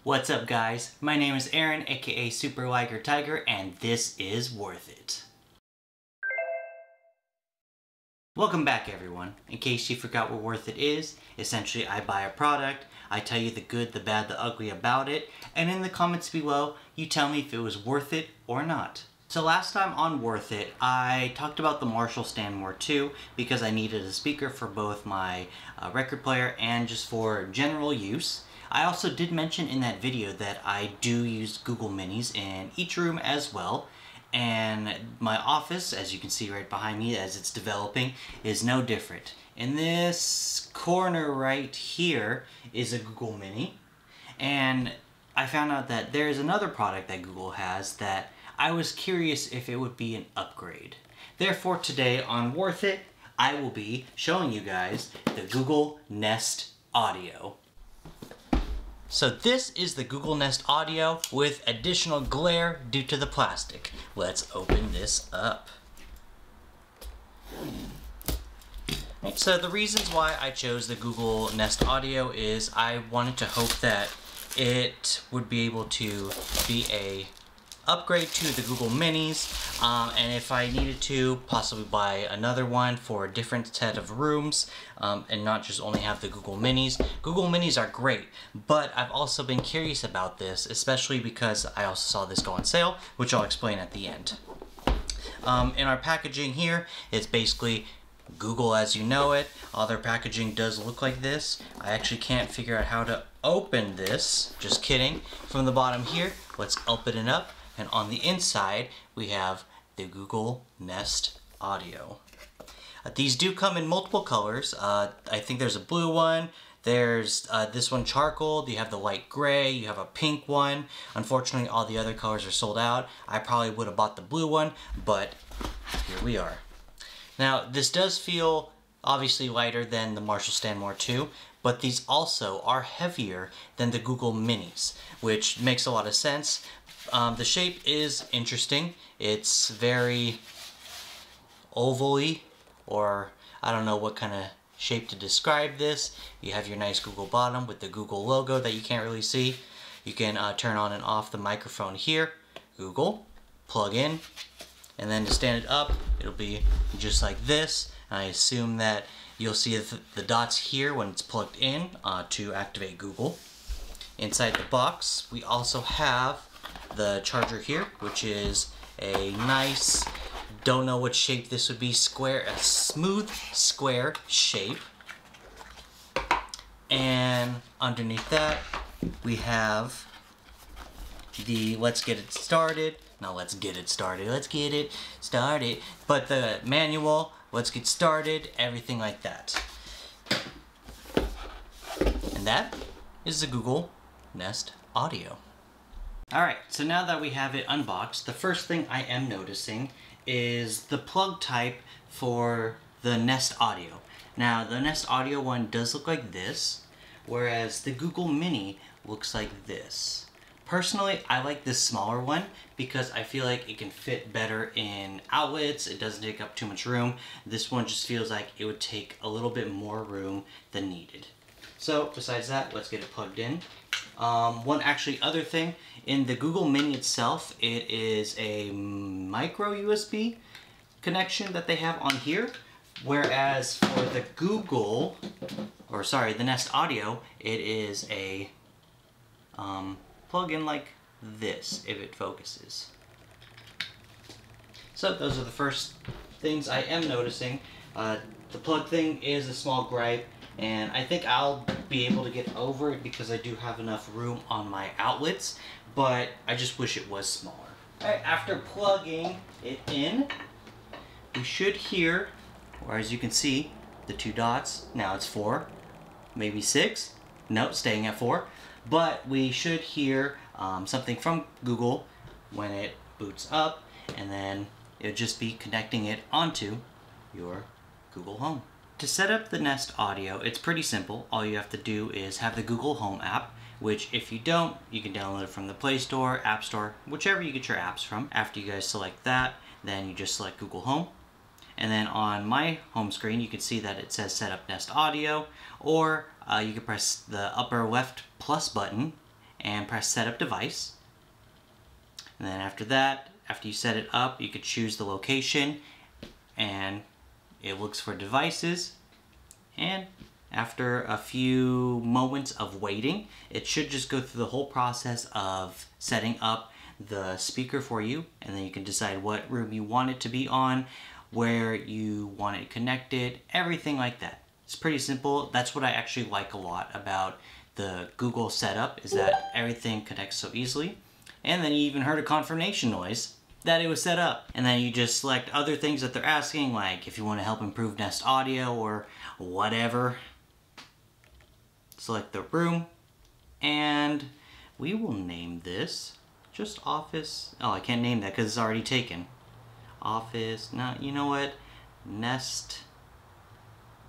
What's up guys? My name is Aaron, aka Super Liger Tiger, and this is Worth It. Welcome back everyone. In case you forgot what Worth It is, essentially I buy a product, I tell you the good, the bad, the ugly about it, and in the comments below, you tell me if it was worth it or not. So last time on Worth It, I talked about the Marshall Stanmore 2 because I needed a speaker for both my record player and just for general use. I also did mention in that video that I do use Google Minis in each room as well. And my office, as you can see right behind me as it's developing, is no different. In this corner right here is a Google Mini. And I found out that there's another product that Google has that I was curious if it would be an upgrade. Therefore today on Worth It, I will be showing you guys the Google Nest Audio. So this is the Google Nest Audio with additional glare due to the plastic. Let's open this up. Right, so the reasons why I chose the Google Nest Audio is I wanted to hope that it would be able to be a upgrade to the Google Minis, and if I needed to, possibly buy another one for a different set of rooms, and not just only have the Google Minis. Google Minis are great, but I've also been curious about this, especially because I also saw this go on sale, which I'll explain at the end. In our packaging here, it's basically Google as you know it. All their packaging does look like this. I actually can't figure out how to open this. Just kidding. From the bottom here, let's open it up. And on the inside, we have the Google Nest Audio. These do come in multiple colors. I think there's a blue one. There's this one charcoal. You have the light gray. You have a pink one. Unfortunately, all the other colors are sold out. I probably would have bought the blue one, but here we are. Now, this does feel obviously lighter than the Marshall Stanmore 2, but these also are heavier than the Google Minis, which makes a lot of sense. The shape is interesting. It's very oval-y, or I don't know what kind of shape to describe this. You have your nice Google bottom with the Google logo that you can't really see. You can turn on and off the microphone here. Google, plug in, and then to stand it up, it'll be just like this. I assume that you'll see the dots here when it's plugged in to activate Google. Inside the box, we also have the charger here, which is a nice, don't know what shape this would be, square, a smooth square shape. And underneath that, we have the let's get it started. Now let's get it started. Let's get it started. But the manual, let's get started, everything like that. And that is the Google Nest Audio. Alright, so now that we have it unboxed, the first thing I am noticing is the plug type for the Nest Audio. Now, the Nest Audio one does look like this, whereas the Google Mini looks like this. Personally, I like this smaller one because I feel like it can fit better in outlets. It doesn't take up too much room. This one just feels like it would take a little bit more room than needed. So, besides that, let's get it plugged in. Other thing, in the Google Mini itself, it is a micro USB connection that they have on here, whereas for the the Nest Audio, it is a plug-in like this, if it focuses. So those are the first things I am noticing. The plug thing is a small gripe, and I think I'll be able to get over it because I do have enough room on my outlets, but I just wish it was smaller. Alright, after plugging it in, we should hear, or as you can see, the two dots. Now it's 4, maybe 6. Nope, staying at 4. But we should hear something from Google when it boots up, and then it'll just be connecting it onto your Google Home. To set up the Nest Audio, it's pretty simple. All you have to do is have the Google Home app, which if you don't, you can download it from the Play Store, App Store, whichever you get your apps from. After you guys select that, then you just select Google Home. And then on my home screen, you can see that it says Set Up Nest Audio, or you can press the upper left plus button and press Setup Device. And then after that, after you set it up, you could choose the location, and it looks for devices. And after a few moments of waiting, it should just go through the whole process of setting up the speaker for you, and then you can decide what room you want it to be on, where you want it connected, everything like that. It's pretty simple. That's what I actually like a lot about the Google setup, is that everything connects so easily. And then you even heard a confirmation noise that it was set up. And then you just select other things that they're asking, like if you want to help improve Nest Audio or whatever. Select the room, and we will name this just Office. Oh, I can't name that because it's already taken. Office, no, you know what? Nest,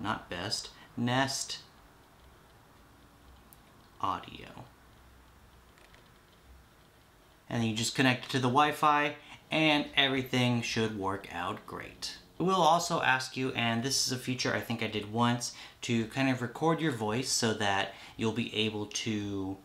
not best, Nest Audio. And then you just connect it to the Wi-Fi, and everything should work out great. It will also ask you, and this is a feature I think I did once, to kind of record your voice so that you'll be able to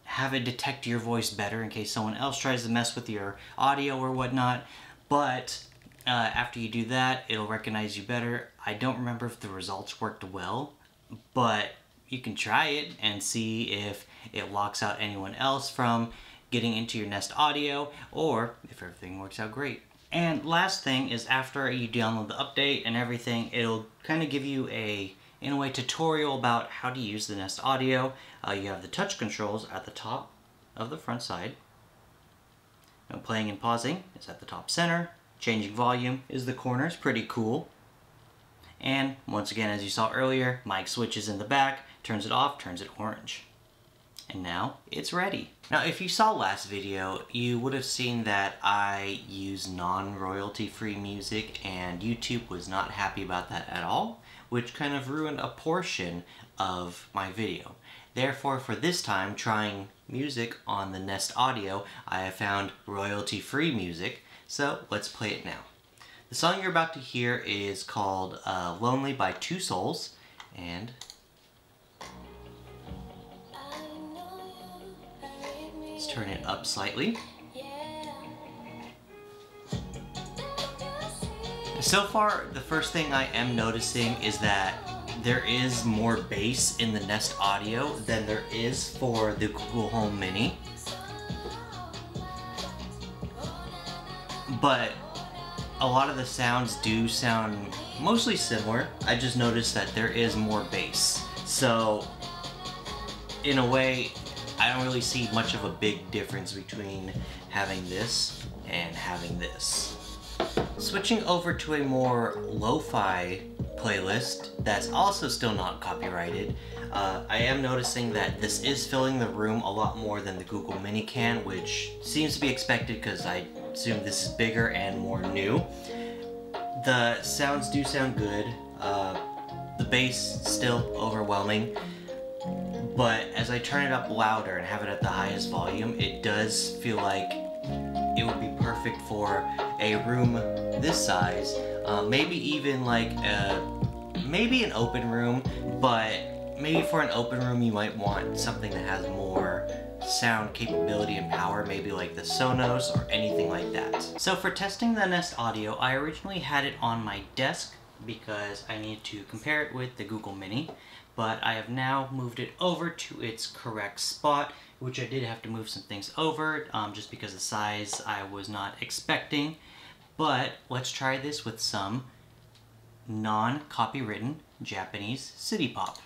have it detect your voice better in case someone else tries to mess with your audio or whatnot. But after you do that, it'll recognize you better. I don't remember if the results worked well, but you can try it and see if it locks out anyone else from getting into your Nest Audio, or if everything works out great. And last thing is, after you download the update and everything, it'll kind of give you in a way, tutorial about how to use the Nest Audio. You have the touch controls at the top of the front side. Now, playing and pausing is at the top center. Changing volume is the corners, pretty cool. And once again, as you saw earlier, mic switch is in the back, turns it off, turns it orange. And now it's ready. Now, if you saw last video, you would have seen that I use non-royalty free music, and YouTube was not happy about that at all, which kind of ruined a portion of my video. Therefore, for this time, trying music on the Nest Audio, I have found royalty free music, so let's play it now. The song you're about to hear is called Lonely by Two Souls, and let's turn it up slightly. So far, the first thing I am noticing is that there is more bass in the Nest Audio than there is for the Google Home Mini. But a lot of the sounds do sound mostly similar. I just noticed that there is more bass. So, in a way, I don't really see much of a big difference between having this and having this. Switching over to a more lo-fi playlist that's also still not copyrighted, I am noticing that this is filling the room a lot more than the Google Mini can, which seems to be expected because I assume this is bigger and more new. The sounds do sound good. The bass still overwhelming. But as I turn it up louder and have it at the highest volume, it does feel like it would be perfect for a room this size. Maybe even like maybe an open room, but maybe for an open room you might want something that has more sound capability and power, maybe like the Sonos or anything like that. So for testing the Nest Audio, I originally had it on my desk because I needed to compare it with the Google Mini. But I have now moved it over to its correct spot, which I did have to move some things over just because of the size I was not expecting. But let's try this with some non-copywritten Japanese city pop.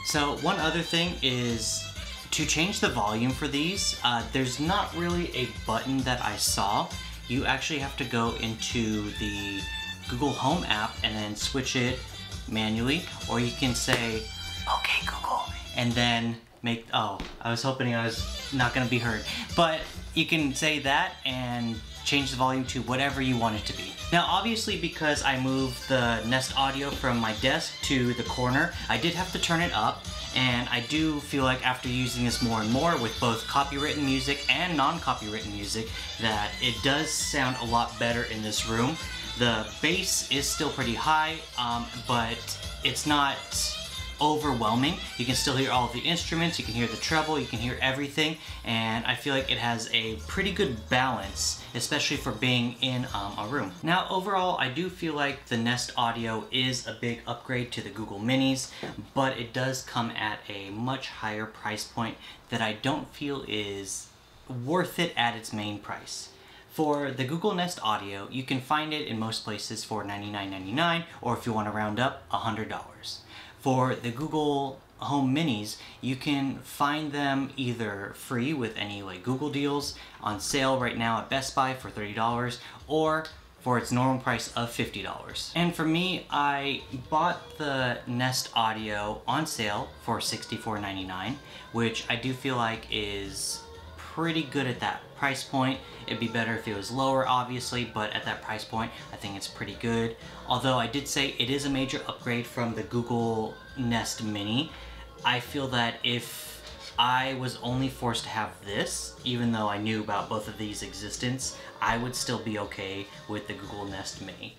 So one other thing is to change the volume for these, there's not really a button that I saw. You actually have to go into the Google Home app and then switch it manually, or you can say, "Okay, Google," and then make, oh, I was hoping I was not gonna be heard, but you can say that and change the volume to whatever you want it to be. Now, obviously, because I moved the Nest Audio from my desk to the corner, I did have to turn it up, And I do feel like after using this more and more with both copywritten music and non-copywritten music that it does sound a lot better in this room. The bass is still pretty high, but it's not overwhelming. You can still hear all of the instruments, you can hear the treble, you can hear everything, and I feel like it has a pretty good balance, especially for being in a room. Now overall, I do feel like the Nest Audio is a big upgrade to the Google Minis, but it does come at a much higher price point that I don't feel is worth it at its main price. For the Google Nest Audio, you can find it in most places for $99.99, or if you want to round up, $100. For the Google Home Minis, you can find them either free with any like Google deals, on sale right now at Best Buy for $30, or for its normal price of $50. And for me, I bought the Nest Audio on sale for $64.99, which I do feel like is pretty good at that price point. It'd be better if it was lower, obviously, but at that price point, I think it's pretty good. Although I did say it is a major upgrade from the Google Nest Mini. I feel that if I was only forced to have this, even though I knew about both of these existence, I would still be okay with the Google Nest Mini.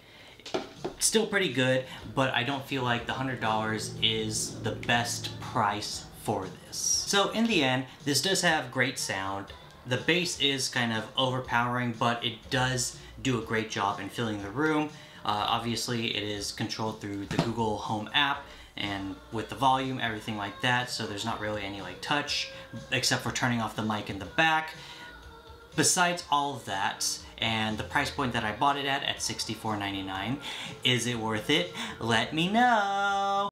Still pretty good, but I don't feel like the $100 is the best price for this. So in the end, this does have great sound. The bass is kind of overpowering, but it does do a great job in filling the room. Obviously, it is controlled through the Google Home app and with the volume, everything like that, so there's not really any like touch, except for turning off the mic in the back. Besides all of that, and the price point that I bought it at $64.99, is it worth it? Let me know!